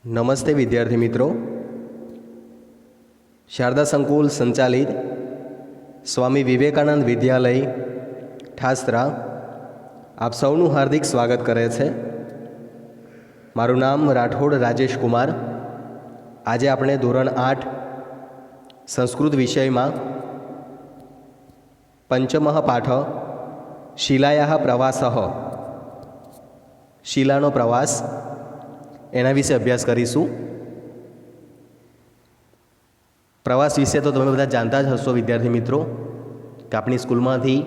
નમસ્તે વિદ્યાર્થી મિત્રો, શારદા સંકુલ સંચાલિત સ્વામી વિવેકાનંદ વિદ્યાલય ઠાસરા આપ સૌનું હાર્દિક સ્વાગત કરે છે। મારું નામ રાઠોડ રાજેશ કુમાર। આજે આપણે ધોરણ 8 સંસ્કૃત વિષયમાં પંચમઃ પાઠ શિલાયાઃ પ્રવાસઃ, શિલાનો પ્રવાસ એના વિશે અભ્યાસ કરીશું। પ્રવાસ વિશે તો તમે બધા જાણતા જ હશો વિદ્યાર્થી મિત્રો કે આપણી સ્કૂલમાંથી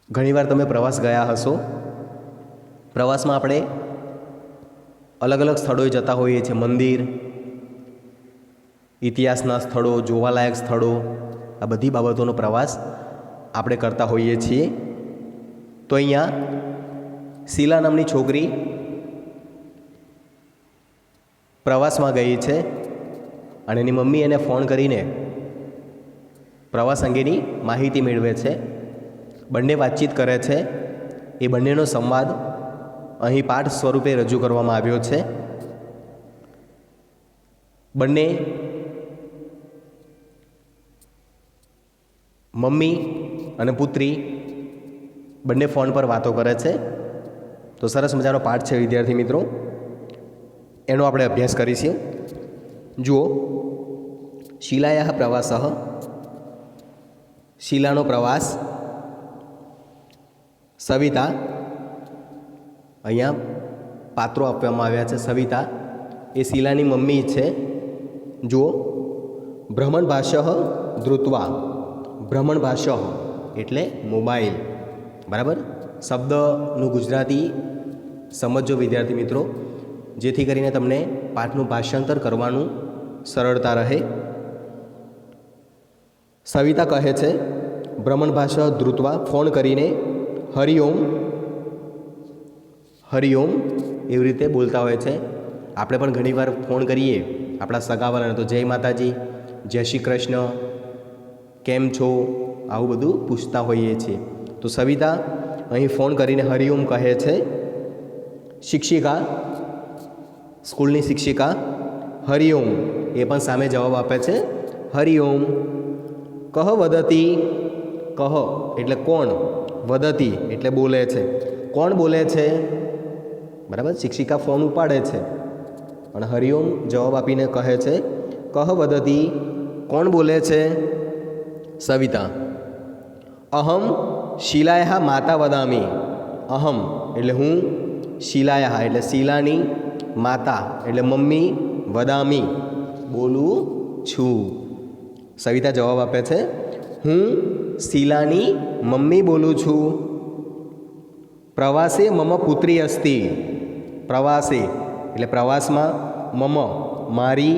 ઘણીવાર તમે પ્રવાસ ગયા હશો। પ્રવાસમાં આપણે અલગ અલગ સ્થળોએ જતા હોઈએ છીએ, મંદિર, ઇતિહાસના સ્થળો, જોવાલાયક સ્થળો, આ બધી બાબતોનો પ્રવાસ આપણે કરતા હોઈએ છીએ। તો અહીંયા શીલા નામની છોકરી પ્રવાસમાં ગઈ છે અને એની મમ્મી એને ફોન કરીને પ્રવાસ અંગેની માહિતી મેળવે છે। બંને વાતચીત કરે છે। એ બંનેનો સંવાદ અહીં પાઠ સ્વરૂપે રજૂ કરવામાં આવ્યો છે। બંને મમ્મી અને પુત્રી બંને ફોન પર વાતો કરે છે। તો સરસ મજાનો પાઠ છે વિદ્યાર્થી મિત્રો, એનો આપણે અભ્યાસ કરીશું। જુઓ, શિલાયાઃ પ્રવાસઃ, શિલાનો પ્રવાસ। સવિતા, અહીંયા પાત્રો આપવામાં આવ્યા છે। સવિતા એ શિલાની મમ્મી છે। જુઓ, ભ્રમણભાષઃ ધૃત્વા, ભ્રમણભાષઃ એટલે મોબાઈલ, બરાબર। શબ્દનું ગુજરાતી સમજો વિદ્યાર્થી મિત્રો, જેથી કરીને તમને પાઠનું ભાષાંતર કરવાનું સરળતા રહે। સવિતા કહે છે ભ્રમણભાષા ધૃત્વા, ફોન કરીને હરિઓમ, હરિઓમ એવી રીતે બોલતા હોય છે। આપણે પણ ઘણીવાર ફોન કરીએ આપણા સગાવાલાને તો જય માતાજી, જય શ્રી કૃષ્ણ, કેમ છો, આવું બધું પૂછતા હોઈએ છીએ। તો સવિતા અહીં ફોન કરીને હરિઓમ કહે છે। શિક્ષિકા, સ્કૂલની શિક્ષિકા હરિઓમ એ પણ સામે જવાબ આપે છે, હરિઓમ। કહ વદતી, કહ એટલે કોણ, વદતી એટલે બોલે છે, કોણ બોલે છે, બરાબર। શિક્ષિકા ફોન ઉપાડે છે અને હરિઓમ જવાબ આપીને કહે છે, કહ વદતી, કોણ બોલે છે। સવિતા, અહમ શિલાયાઃ માતા વદામી, અહમ એટલે હું, શિલાયાઃ એટલે શિલાની, માતા એટલે મમ્મી, વદામી બોલું છું। સવિતા જવાબ આપે છે, હું શિલાની મમ્મી બોલું છું। પ્રવાસે મમ પુત્રી અસ્તિ, પ્રવાસે એટલે પ્રવાસમાં, મમ મારી,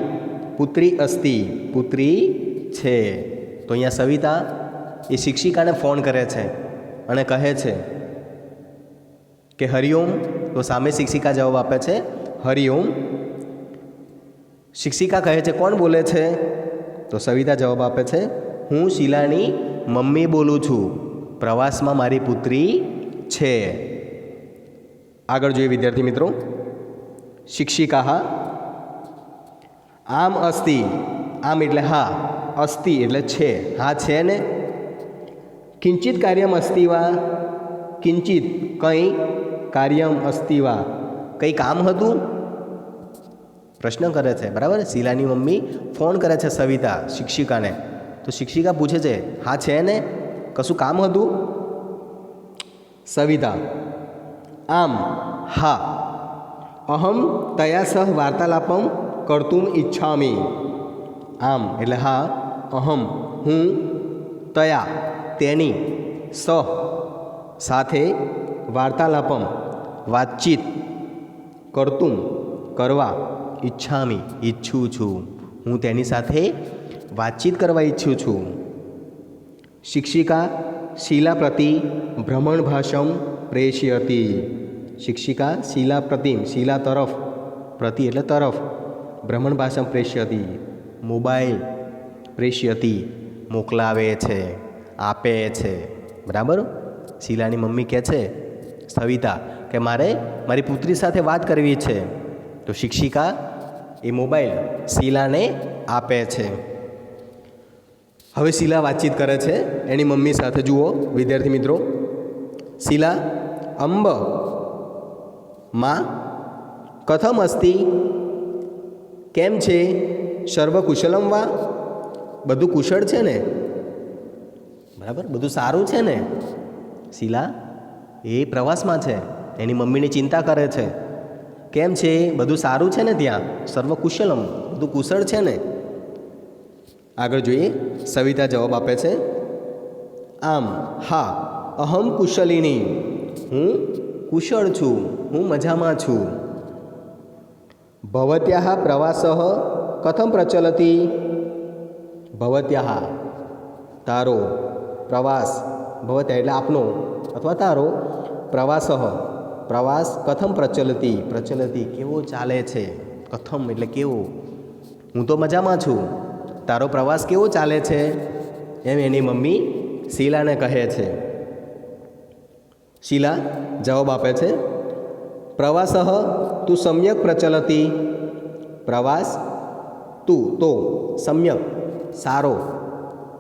પુત્રી અસ્તિ પુત્રી છે। તો અહીંયા સવિતા એ શિક્ષિકાને ફોન કરે છે અને કહે છે કે હરિઓમ। તો સામે શિક્ષિકા જવાબ આપે છે, હરિઓમ। શિક્ષિકા કહે છે કોણ બોલે છે, તો સવિતા જવાબ આપે છે, હું શિલાની મમ્મી બોલું છું, પ્રવાસમાં મારી પુત્રી છે। આગળ જોઈએ વિદ્યાર્થી મિત્રો, શિક્ષિકા આમ અસ્તિ, આમ એટલે હા, અસ્તિ એટલે છે, હા છે ને। કિંચિત કાર્યમ અસ્તિ વા, કિંચિત કંઈ, કાર્યમ અસ્તિ વા કંઈ કામ હતું, પ્રશ્ન કરે છે, બરાબર। શિલાની મમ્મી ફોન કરે છે સવિતા શિક્ષિકાને, તો શિક્ષિકા પૂછે છે હા છે ને, કશું કામ હતું। સવિતા, આમ હા, અહમ તયા સહ વાર્તાલાપમ કર્તુમ ઈચ્છામિ, આમ એટલે હા, અહમ હું, તયા તેની, સહ સાથે, વાર્તાલાપમ વાતચીત, કર્તુમ કરવા, ઈચ્છામિ ઈચ્છું છું, હું તેની સાથે વાતચીત કરવા ઈચ્છું છું। શિક્ષિકા શિલા પ્રતિ ભ્રમણભાષમ પ્રેષયતિ, શિક્ષિકા શિલા પ્રતિમ, શિલા તરફ, પ્રતિ એટલે તરફ, ભ્રમણભાષમ પ્રેષયતિ મોબાઈલ, પ્રેષયતિ મોકલાવે છે, આપે છે, બરાબર। શિલાની મમ્મી કહે છે સવિતા કે મારે મારી પુત્રી સાથે વાત કરવી છે. તો શિક્ષિકા એ મોબાઈલ શીલાને આપે છે. હવે શીલા વાતચીત કરે છે એની મમ્મી સાથે. જુઓ વિદ્યાર્થી મિત્રો, શીલા અંબ માં કથમ અસ્તિ, કેમ છે? સર્વ કુશલમ વા, બધું કુશળ છે ને? બરાબર, બધું સારું છે ને? શીલા એ પ્રવાસમાં છે, એની મમ્મીની ચિંતા કરે છે. કેમ છે? બધું સારું છે ને ત્યાં? સર્વ કુશલમ, બધું કુશળ છે ને? આગળ જોઈએ, સવિતા જવાબ આપે છે, આમ હા અહમ કુશલિની, હું કુશળ છું, હું મજામાં છું. ભવત્યાહ પ્રવાસઃ કથમ પ્રચલતિ, ભવત્યાહ તારો, પ્રવાસ ભવત્યા એટલે આપનો અથવા તારો, પ્રવાસઃ પ્રવાસ, કથમ પ્રચલતિ પ્રચલતિ કેવો ચાલે છે, કથમ એટલે કેવો, હું તો મજામાં છું, તારો પ્રવાસ કેવો ચાલે છે, એમ એની મમ્મી શીલાને કહે છે. શીલા જવાબ આપે છે, પ્રવાસઃ તું સમ્યક પ્રચલતિ, પ્રવાસ તું તો સમ્યક સારો,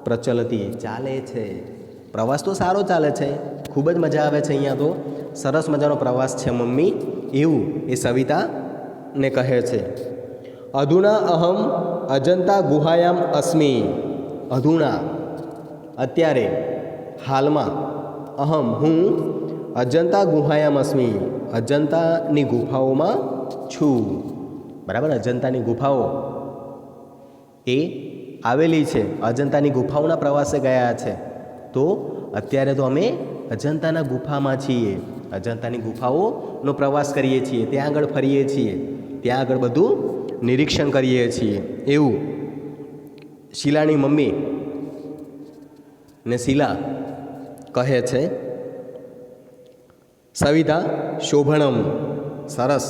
પ્રચલતિ ચાલે છે, પ્રવાસ તો સારો ચાલે છે, ખૂબ જ મજા આવે છે, અહીંયા તો સરસ મજાનો પ્રવાસ છે મમ્મી, એવું એ સવિતાને કહે છે. અધુના અહમ અજંતા ગુહાયામ અસ્મિ, અધુના અત્યારે, હાલમાં, અહમ હું, અજંતા ગુહાયામ અસ્મિ અજંતાની ગુફાઓમાં છું. બરાબર, અજંતાની ગુફાઓ એ આવેલી છે, અજંતાની ગુફાઓના પ્રવાસે ગયા છે. તો અત્યારે તો અમે અજંતાના ગુફામાં છીએ, અજંતાની ગુફાઓનો પ્રવાસ કરીએ છીએ, ત્યાં આગળ ફરીએ છીએ, ત્યાં આગળ બધું નિરીક્ષણ કરીએ છીએ, એવું શીલાની મમ્મી ને શીલા કહે છે. સવિતા શોભણમ સરસ.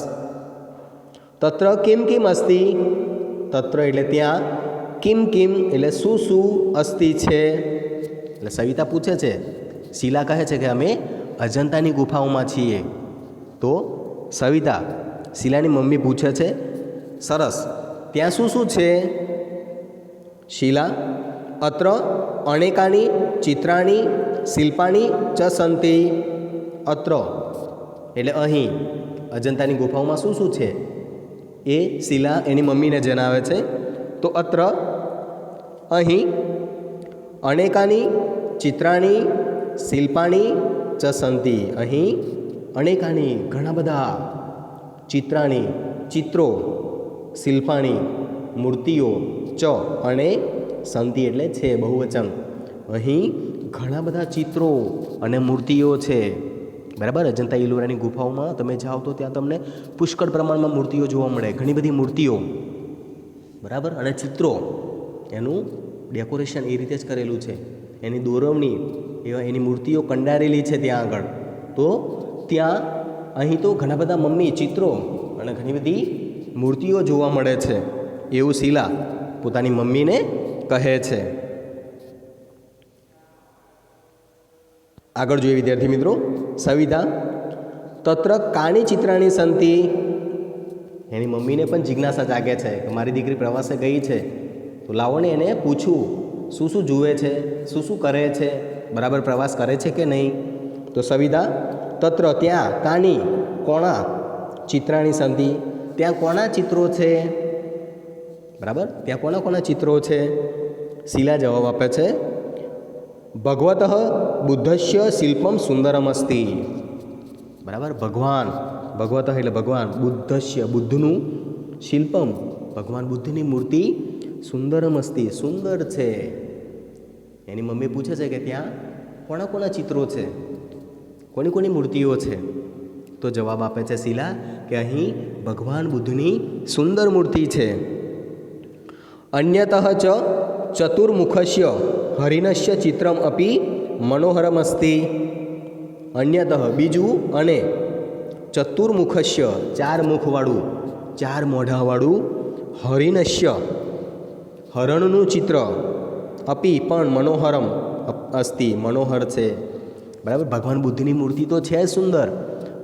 તત્ર કિમ કિમ અસ્તિ, તત્ર એટલે ત્યાં, કિમ કિમ એટલે શું શું અસ્તિ છે, એટલે સવિતા પૂછે છે. શીલા કહે છે કે અમે અજંતાની ગુફાઓમાં છીએ. તો સવિતા શીલાની મમ્મી પૂછે છે, સરસ, ત્યાં શું શું છે? શીલા અત્ર અનેકાની ચિત્રાણી શિલ્પાણી ચ સંતિ, અત્ર એટલે અહીં અજંતાની ગુફાઓમાં શું શું છે એ શીલા એની મમ્મીને જણાવે છે. તો અત્ર અહીં અનેકાની ચિત્રાણી શિલ્પાણી ચ સંતિ, અહીં અનેકાની ઘણા બધા, ચિત્રાણી ચિત્રો, શિલ્પાણી મૂર્તિઓ, ચ અને સંતિ એટલે છે બહુવચન, અહીં ઘણા બધા ચિત્રો અને મૂર્તિઓ છે. બરાબર, અજંતા ઇલોરાની ગુફાઓમાં તમે જાઓ તો ત્યાં તમને પુષ્કળ પ્રમાણમાં મૂર્તિઓ જોવા મળે, ઘણી બધી મૂર્તિઓ. બરાબર, અને ચિત્રો, એનું ડેકોરેશન એ રીતે જ કરેલું છે, એની દોરવણી એવા એની મૂર્તિઓ કંડારેલી છે ત્યાં આગળ. તો ત્યાં અહીં તો ઘણા બધા મમ્મી ચિત્રો અને ઘણી બધી મૂર્તિઓ જોવા મળે છે, એવું શીલા પોતાની મમ્મીને કહે છે. આગળ જોઈએ વિદ્યાર્થી મિત્રો, સવિતા તત્ર કાની ચિત્રાણી સંતિ, એની મમ્મીને પણ જિજ્ઞાસા જાગે છે કે મારી દીકરી પ્રવાસે ગઈ છે, તો લાવો ને એને પૂછું શું શું જુએ છે, શું શું કરે છે, બરાબર પ્રવાસ કરે છે કે નહીં. તો સવિતા તત્ર ત્યાં, કાની કોણા, ચિત્રાણી સંતિ ત્યાં કોના ચિત્રો છે, બરાબર ત્યાં કોના કોના ચિત્રો છે. શીલા જવાબ આપે છે, ભગવતઃ બુદ્ધસ્ય શિલ્પમ સુંદરમ અસ્તિ, બરાબર ભગવાન, ભગવતઃ એટલે ભગવાન, બુદ્ધસ્ય બુદ્ધનું, શિલ્પમ ભગવાન બુદ્ધની મૂર્તિ, સુંદરમ અસ્તિ સુંદર છે. એની મમ્મી પૂછે છે કે ત્યાં કોના કોના ચિત્રો છે, કોની કોની મૂર્તિઓ છે. તો જવાબ આપે છે શીલા કે અહીં ભગવાન બુદ્ધની સુંદર મૂર્તિ છે. અન્યતઃ ચ ચતુર્મુખસ્ય હરિણસ્ય ચિત્રમ અપી મનોહરમ અસ્તિ, અન્યતઃ બીજું, અને ચતુર્મુખસ્ય ચાર મુખવાળું, ચાર મોઢાવાળું, હરિણસ્ય હરણનું ચિત્ર, અપી પણ મનોહરમ અસ્તિ મનોહર છે. બરાબર, ભગવાન બુદ્ધની મૂર્તિ તો છે સુંદર,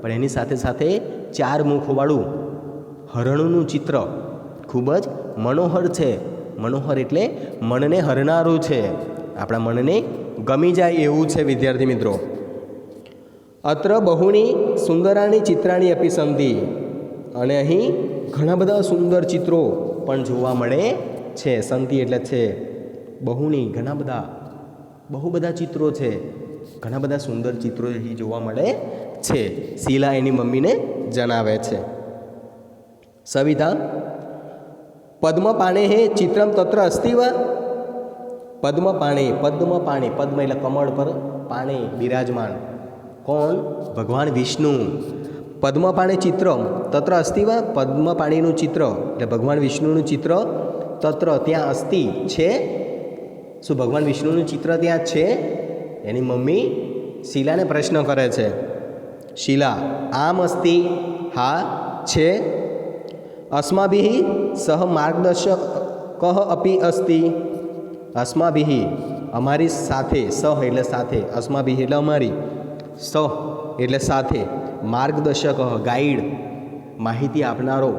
પણ એની સાથે સાથે 4 મુખવાળું હરણનું ચિત્ર ખૂબ જ મનોહર છે. મનોહર એટલે મનને હરનારું છે, આપણા મનને ગમી જાય એવું છે. વિદ્યાર્થી મિત્રો, અત્ર બહુની સુંદરાણી ચિત્રાણી અપી સંતિ, અને અહીં ઘણા બધા સુંદર ચિત્રો પણ જોવા મળે છે. સંતિ એટલે છે. બહુની ઘણા બધા, બહુ બધા ચિત્રો છે, ઘણા બધા સુંદર ચિત્રો અહીં જોવા મળે છે. શીલા એની મમ્મીને જણાવે છે. સવિતા પદ્મપાણે હે ચિત્રમ તત્ર અસ્તિ વા. પદ્મપાણે, પદ્મપાણે, પદ્મ એટલે કમળ પર, પાણે બિરાજમાન, કોણ? ભગવાન વિષ્ણુ. પદ્મપાણે ચિત્રમ તત્ર અસ્તિ વા, પદ્મપાણીનું ચિત્ર એટલે ભગવાન વિષ્ણુનું ચિત્ર, તત્ર ત્યાં અસ્તિ છે. શું ભગવાન વિષ્ણુનું ચિત્ર ત્યાં છે? એની મમ્મી શીલાને પ્રશ્ન કરે છે. શીલા આમ અસ્તિ, હા છે. અસ્માભિ સહ માર્ગદર્શક અપી અસ્તિ, અસ્માભિ અમારી સાથે, સહ એટલે સાથે, અસ્માભિ એટલે અમારી, સહ એટલે સાથે, માર્ગદર્શક ગાઈડ માહિતી આપનારો,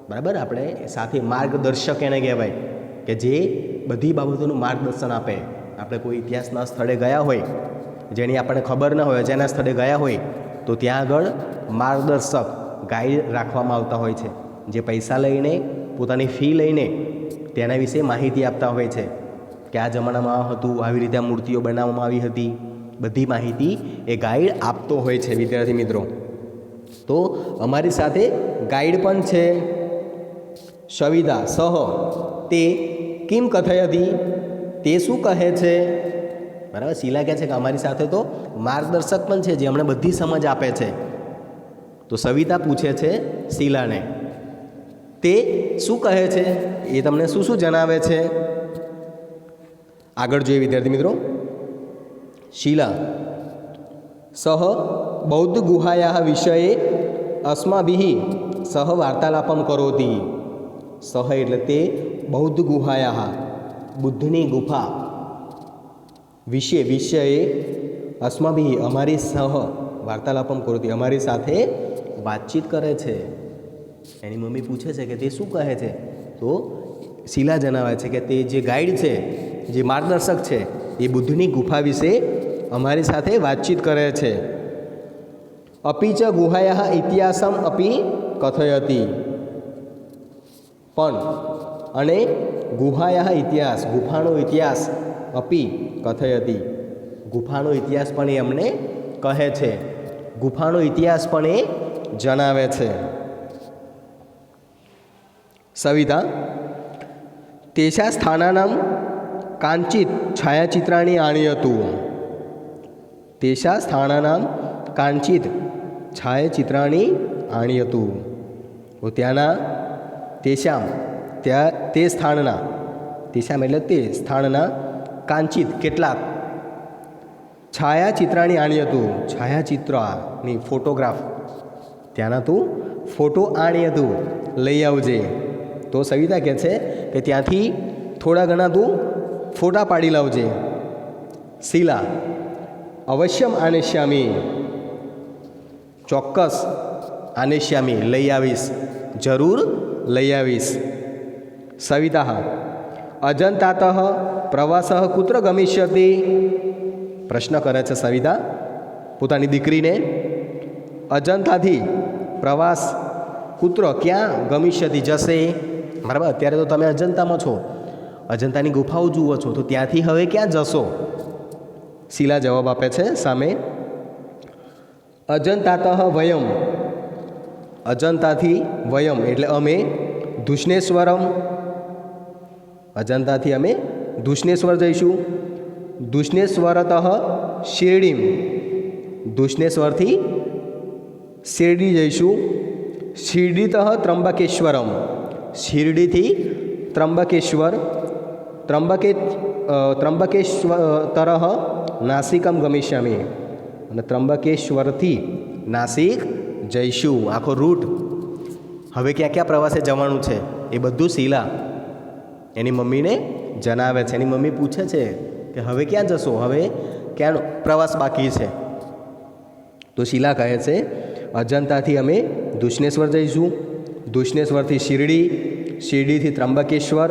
બરાબર. આપણે સાથે માર્ગદર્શક એને કહેવાય કે જે બધી બાબતોનું માર્ગદર્શન આપે. આપણે કોઈ ઇતિહાસના સ્થળે ગયા હોય, જેની આપણને ખબર ન હોય, જેના સ્થળે ગયા હોય, તો ત્યાં આગળ માર્ગદર્શક ગાઈડ રાખવામાં આવતા હોય છે, જે પૈસા લઈને, પોતાની ફી લઈને તેના વિશે માહિતી આપતા હોય છે કે આ જમાનામાં આ હતું, આવી રીતે આ મૂર્તિઓ બનાવવામાં આવી હતી. બધી માહિતી એ ગાઈડ આપતો હોય છે. વિદ્યાર્થી મિત્રો, તો અમારી સાથે ગાઈડ પણ છે. સવિતા સહ તે કિમ કથયતી, તે શું કહે છે? બરાબર. શીલા કહે છે કે અમારી સાથે તો માર્ગદર્શક પણ છે, જે અમને બધી સમજ આપે છે. તો સવિતા પૂછે છે શીલાને, તે શું કહે છે? એ તમને શું શું જણાવે છે? આગળ જોઈએ વિદ્યાર્થી મિત્રો. શીલા સહ બૌદ્ધ ગુહાયા વિષયે અસ્માભિ સહ વાર્તાલાપમ કરોતી. સહ એટલે તે, બૌદ્ધ ગુહાયા બુદ્ધની ગુફા, વિશે વિષયે અસ્માભિ અમારી સહ વાર્તાલાપમ કરોતી અમારી સાથે વાતચીત કરે છે. એની મમ્મી પૂછે છે કે તે શું કહે છે? તો શીલા જણાવે છે કે તે જે ગાઈડ છે, જે માર્ગદર્શક છે, એ બુદ્ધની ગુફા વિશે અમારી સાથે વાતચીત કરે છે. અપી ચ ગુહાયા ઇતિહાસમ અપી કથયતી, પણ અને ગુહાયા ઇતિહાસ, ગુફાનો ઇતિહાસ, અપી કથયતી ગુફાનો ઇતિહાસ પણ એ અમને કહે છે, ગુફાનો ઇતિહાસ પણ એ જણાવે છે. સવિતા તેષા સ્થાનાનામ કાંચિત છાયાચિત્રાણી આણ્યતું. તેષા સ્થાનાનામ કાંચિત છાયાચિત્રાણી આણ્યતું. તો ત્યાંના, તેષામ તે સ્થાનના, તેષામ એટલે તે સ્થાનના, કાંચિત કેટલાક, છાયાચિત્રાણી આણ્યતું છાયાચિત્રની ફોટોગ્રાફ, ત્યાંના તું ફોટો આણ્યતું લઈ આવજે. તો સવિતા કહે છે કે ત્યાંથી થોડા ઘણા તું ફોટા પાડી લાવજે. શીલા અવશ્યમ આનેશ્યામી, ચોક્કસ, આનેશ્યામી લઈ આવીશ, જરૂર લઈ આવીશ. સવિતા અજંતાત પ્રવાસ કુત્ર ગમિષ્યતિ. પ્રશ્ન કરે છે સવિતા પોતાની દીકરીને. અજંતાથી પ્રવાસ કુત્ર ક્યાં ગમિષ્યતિ જશે. બરાબર. અત્યારે તો તમે અજંતામાં છો, અજંતાની ગુફાઓ જુઓ છો, તો ત્યાંથી હવે ક્યાં જશો? શીલા જવાબ આપે છે સામે, અજંતાત વયમ, અજંતાથી વયમ એટલે અમે, ધુષ્ણેશ્વરમ, અજંતાથી અમે ધુષ્ણેશ્વર જઈશું. ધુષ્ણેશ્વરત શિરડીમ, ધુષ્ણેશ્વરથી શિરડી જઈશું. શિરડીત ત્રંબકેશ્વરમ, શિરડીથી ત્રંબકેશ્વર. ત્રંબકેશ્વર નાસિકમ ગમિષ્યામી, અને ત્રંબકેશ્વરથી નાસિક જઈશું. આખો રૂટ, હવે ક્યાં ક્યાં પ્રવાસે જવાનું છે એ બધું શીલા એની મમ્મીને જણાવે છે. એની મમ્મી પૂછે છે કે હવે ક્યાં જશો, હવે ક્યાં પ્રવાસ બાકી છે? તો શીલા કહે છે અજંતાથી અમે દુષ્ણેશ્વર જઈશું, દુષ્ણેશ્વરથી શિરડી, શિરડીથી ત્રંબકેશ્વર,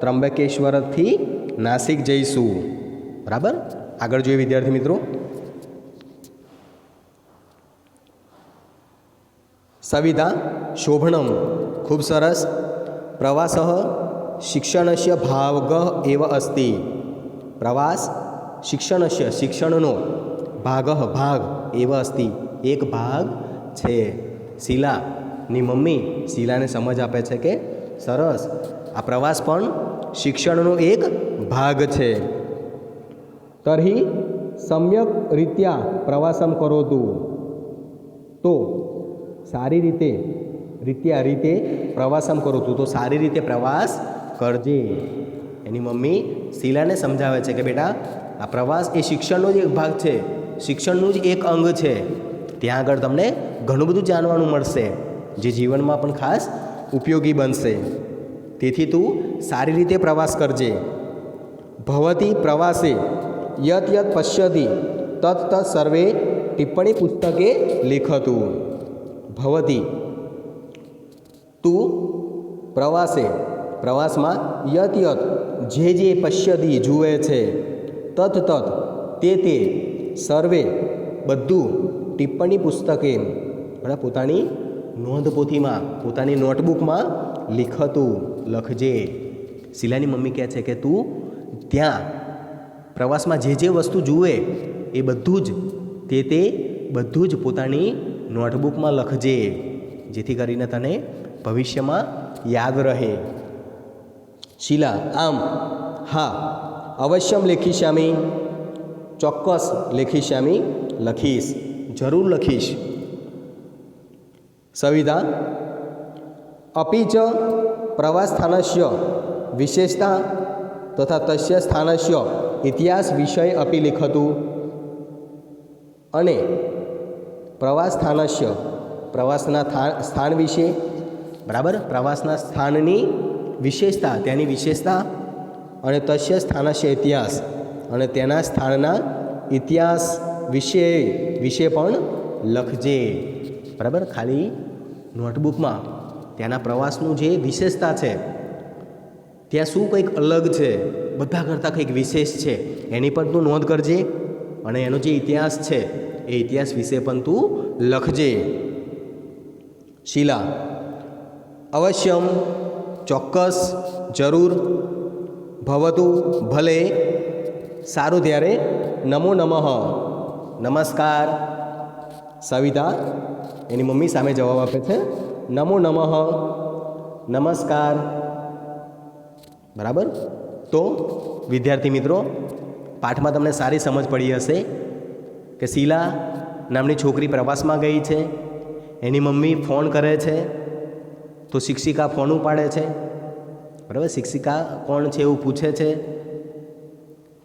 ત્રંબકેશ્વરથી નાસિક જઈશું. બરાબર. આગળ જોઈએ વિદ્યાર્થી મિત્રો. સવિતા શોભનમ, ખૂબ સરસ. પ્રવાસ શિક્ષણસ્ય ભાગ એવ અસ્તિ. પ્રવાસ શિક્ષણસ્ય, શિક્ષણનો, ભાગ એવ અસ્તિ, એક ભાગ છે. શીલાની મમ્મી શીલાને સમજ આપે છે કે સરસ, આ પ્રવાસ પણ શિક્ષણનો એક ભાગ છે. તર્હિ સમ્યક રીત્યા પ્રવાસમ કરોતુ, તો સારી રીતે પ્રવાસમ કરોતુ, તો સારી રીતે પ્રવાસ કરજે. એની મમ્મી શીલાને સમજાવે છે કે બેટા આ પ્રવાસ એ શિક્ષણનો જ એક ભાગ છે, શિક્ષણનું જ એક અંગ છે. ત્યાં આગળ તમને ઘણું બધું જાણવાનું મળશે જે જીવનમાં પણ ખાસ ઉપયોગી બનશે. તેથી તું સારી રીતે પ્રવાસ કરજે. ભવતી પ્રવાસે યત યત પશ્યતિ તત તત સર્વે ટિપ્પણી પુસ્તકે લેખતું. ભવતી તું પ્રવાસે, પ્રવાસમાં યત યત જે પશ્યતિ જુએ છે, તત તત તે સર્વે બધું, ટિપ્પણી પુસ્તકે પોતાની નોંધપોથીમાં, પોતાની નોટબુકમાં લીખતું, લખજે. શીલાની મમ્મી કહે છે કે તું ત્યાં પ્રવાસમાં જે વસ્તુ જુએ એ બધું જ તે બધું જ પોતાની નોટબુકમાં લખજે, જેથી કરીને તને ભવિષ્યમાં યાદ રહે. શીલા આમ, હા, અવશ્યમ લેખિષ્યામિ, ચોક્કસ લેખિષ્યામિ, લખીશ, જરૂર લખીશ. સવિતા અપી ચ પ્રવાસસ્થાનસ્ય વિશેષતા તથા તસ્ય સ્થાનસ્ય ઇતિહાસ વિષય અપી લિખતું. અને પ્રવાસસ્થાનસ્ય, પ્રવાસના સ્થાન વિશે, બરાબર, પ્રવાસના સ્થાનની વિશેષતા, તેની વિશેષતા, અને તસ્ય સ્થાનસ્ય ઇતિહાસ, અને તેના સ્થાનના ઇતિહાસ વિશે પણ લખજે. બરાબર. ખાલી નોટબુકમાં ત્યાંના પ્રવાસનું જે વિશેષતા છે, ત્યાં શું કંઈક અલગ છે, બધા કરતાં કંઈક વિશેષ છે, એની પણ તું નોંધ કરજે. અને એનો જે ઇતિહાસ છે એ ઇતિહાસ વિશે પણ તું લખજે. શીલા અવશ્યમ, ચોક્કસ, જરૂર, ભવતું, ભલે, સારું ત્યારે, નમો નમઃ, નમસ્કાર. સવિતા એની મમ્મી સામે જવાબ આપે છે નમો નમઃ, નમસ્કાર. બરાબર. તો વિદ્યાર્થી મિત્રો, પાઠમાં તમને સારી સમજ પડી હશે કે શીલા નામની છોકરી પ્રવાસમાં ગઈ છે, એની મમ્મી ફોન કરે છે તો શિક્ષિકા ફોન ઉપાડે છે. બરાબર. શિક્ષિકા કોણ છે એવું પૂછે છે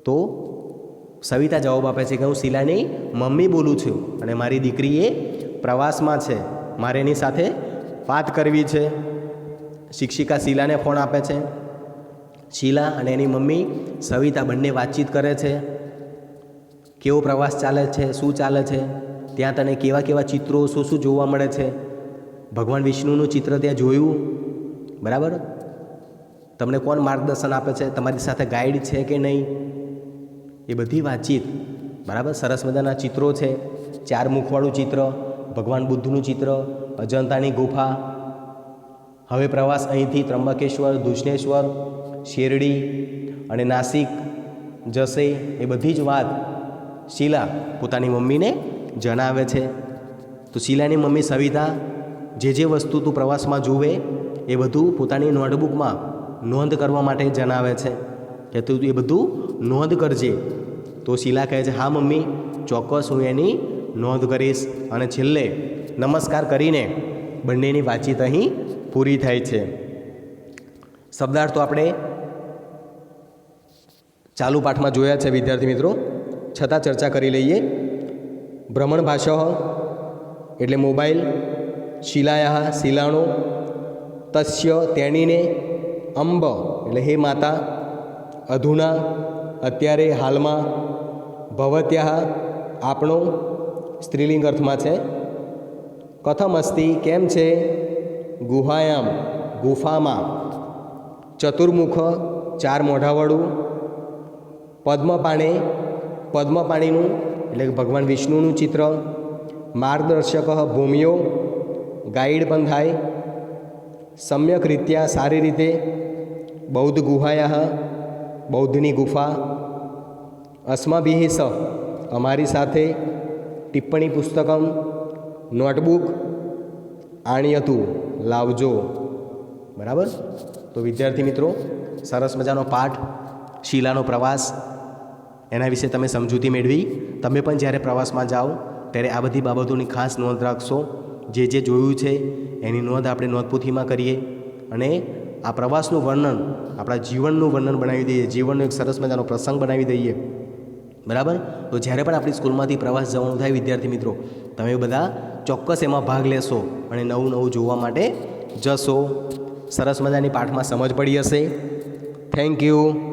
તો સવિતા જવાબ આપે છે કે હું શીલાની મમ્મી બોલું છું અને મારી દીકરી એ પ્રવાસમાં છે, મારે એની સાથે વાત કરવી છે. શિક્ષિકા શીલાને ફોન આપે છે. શીલા અને એની મમ્મી સવિતા બંને વાતચીત કરે છે. કેવો પ્રવાસ ચાલે છે, શું ચાલે છે, ત્યાં તને કેવા કેવા ચિત્રો, શું જોવા મળે છે, ભગવાન વિષ્ણુનું ચિત્ર ત્યાં જોયું, બરાબર, તમને કોણ માર્ગદર્શન આપે છે, તમારી સાથે ગાઈડ છે કે નહીં, એ બધી વાતચીત. બરાબર. સરસ મજાના ચિત્રો છે, 4 મુખવાળું ચિત્ર, ભગવાન બુદ્ધનું ચિત્ર, અજંતાની ગુફા. હવે પ્રવાસ અહીંથી ત્રંબકેશ્વર, દુષ્ણેશ્વર, શિરડી અને નાસિક જશે, એ બધી જ વાત શીલા પોતાની મમ્મીને જણાવે છે. તો શીલાની મમ્મી સવિતા જે વસ્તુ તું પ્રવાસમાં જુએ એ બધું પોતાની નોટબુકમાં નોંધ કરવા માટે જણાવે છે કે તું એ બધું નોંધ કરજે. તો શીલા કહે છે હા મમ્મી, ચોક્કસ હું એની નોંધ કરીશ. અને છેલ્લે નમસ્કાર કરીને બંનેની વાતચીત અહીં પૂરી થાય છે. શબ્દાર્થ તો આપણે ચાલુ પાઠમાં જોયા છે વિદ્યાર્થી મિત્રો, છતાં ચર્ચા કરી લઈએ. ભ્રમણ ભાષા એટલે મોબાઈલ, શિલાયા શિલાણો, તસ્ય તેણીને, અંબ એટલે હે માતા, અધુના અત્યારે, હાલમાં, ભવત્યાહ આપણો સ્ત્રીલિંગ અર્થમાં છે, કથમ અસ્તિ કેમ છે, ગુહાયામ ગુફામાં, ચતુર્મુખ ચાર મોઢાવાળું, પદ્મપાણે પદ્મપાણીનું એટલે કે ભગવાન વિષ્ણુનું ચિત્ર, માર્ગદર્શક ભૂમિઓ ગાઈડ પણ થાય, સમ્યક રીત્યા સારી રીતે, બૌદ્ધ ગુહાયા બૌદ્ધની ગુફા, અસ્માભિઃ સહ અમારી સાથે, ટિપ્પણી પુસ્તકમ નોટબુક આણ્યતુ લાવજો. બરાબર. તો વિદ્યાર્થી મિત્રો, સરસ મજાનો પાઠ શિલાનો પ્રવાસ એના વિશે તમે સમજૂતી મેળવી. તમે પણ જ્યારે પ્રવાસમાં જાઓ ત્યારે આ બધી બાબતોની ખાસ નોંધ રાખશો. જે જે જોયું છે એની નોંધ આપણે નોંધપોથીમાં કરીએ અને આ પ્રવાસનું વર્ણન આપણા જીવનનું વર્ણન બનાવી દઈએ, જીવનનો એક સરસ મજાનો પ્રસંગ બનાવી દઈએ. બરાબર. તો જ્યારે પણ આપણી સ્કૂલમાંથી પ્રવાસ જવાનું થાય વિદ્યાર્થી મિત્રો, તમે બધા ચોક્કસ એમાં ભાગ લેશો અને નવું નવું જોવા માટે જશો. સરસ મજાની પાઠમાં સમજ પડી હશે. Thank you.